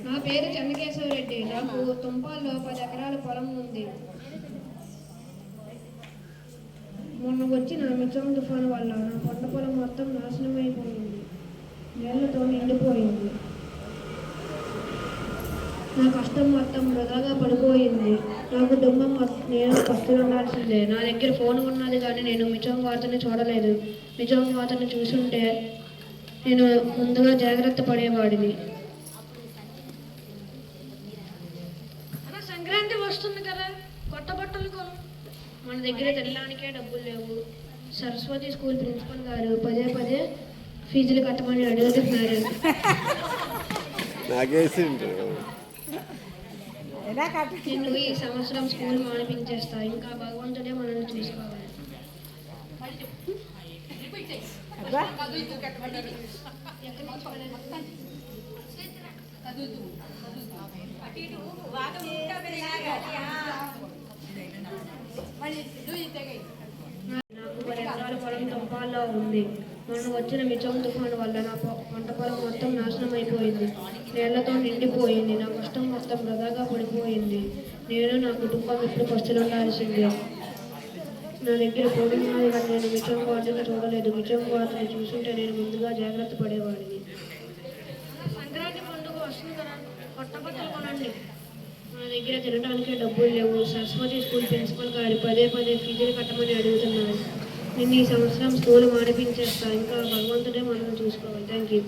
నా పేరు చెన్నకేశవరెడ్డి. నాకు తుంపాల్లో 10 ఎకరాల పొలం ఉంది. మొన్న వచ్చిన మిచం తుఫాను వల్ల నా పంట పొలం మొత్తం నాశనమైపోయింది, నీళ్లతో నిండిపోయింది. నా కష్టం మొత్తం వృధాగా పడిపోయింది. నా కుటుంబం నేను పస్తులుండాల్సిందే. నా దగ్గర ఫోన్ ఉన్నది కానీ నేను మిచం వార్తని చూడలేదు. మిచం వార్తని చూసుంటే నేను ముందుగా జాగ్రత్త పడేవాడిని. సంక్రాంతి వస్తుంది కదా, కొత్త బట్టలు కొను. మన దగ్గర తినడానికే డబ్బులు లేవు. సరస్వతి స్కూల్ ప్రిన్సిపల్ గారు పదే పదే ఫీజులు కట్టమని అడుగుతున్నారు. నేను ఈ సంవత్సరం స్కూల్ మానిపించేస్తా. ఇంకా భగవంతుడే మనల్ని చూసుకోవాలి. నాకు 10 ఎకరాల పొలం తుంపాల్లో ఉంది. మొన్న వచ్చిన మిచం తుఫాను వల్ల నా పంట పొలం మొత్తం నాశనం అయిపోయింది, నీళ్లతో నిండిపోయింది. నా కష్టం మొత్తం వృధాగా పడిపోయింది. నేను నా కుటుంబం ఇప్పుడు పస్తులుండాల్సిందే. నా దగ్గర ఫోన్ ఉన్నది కానీ నేను మిచం వార్తని చూడలేదు. మిచం వార్తని చూసుంటే నేను ముందుగా జాగ్రత్త పడేవాడిని. సంక్రాంతి పండుగ వస్తుంది కదా, కొత్త బట్టలు కొనండి. మన దగ్గర తినడానికే డబ్బులు లేవు. సరస్వతి స్కూల్ ప్రిన్సిపల్ గారు పదే పదే ఫీజులు కట్టమని అడుగుతున్నారు. నేను ఈ సంవత్సరం స్కూల్ మానిపించేస్తా. ఇంకా భగవంతుడే మనల్ని చూసుకోవాలి. Thank you.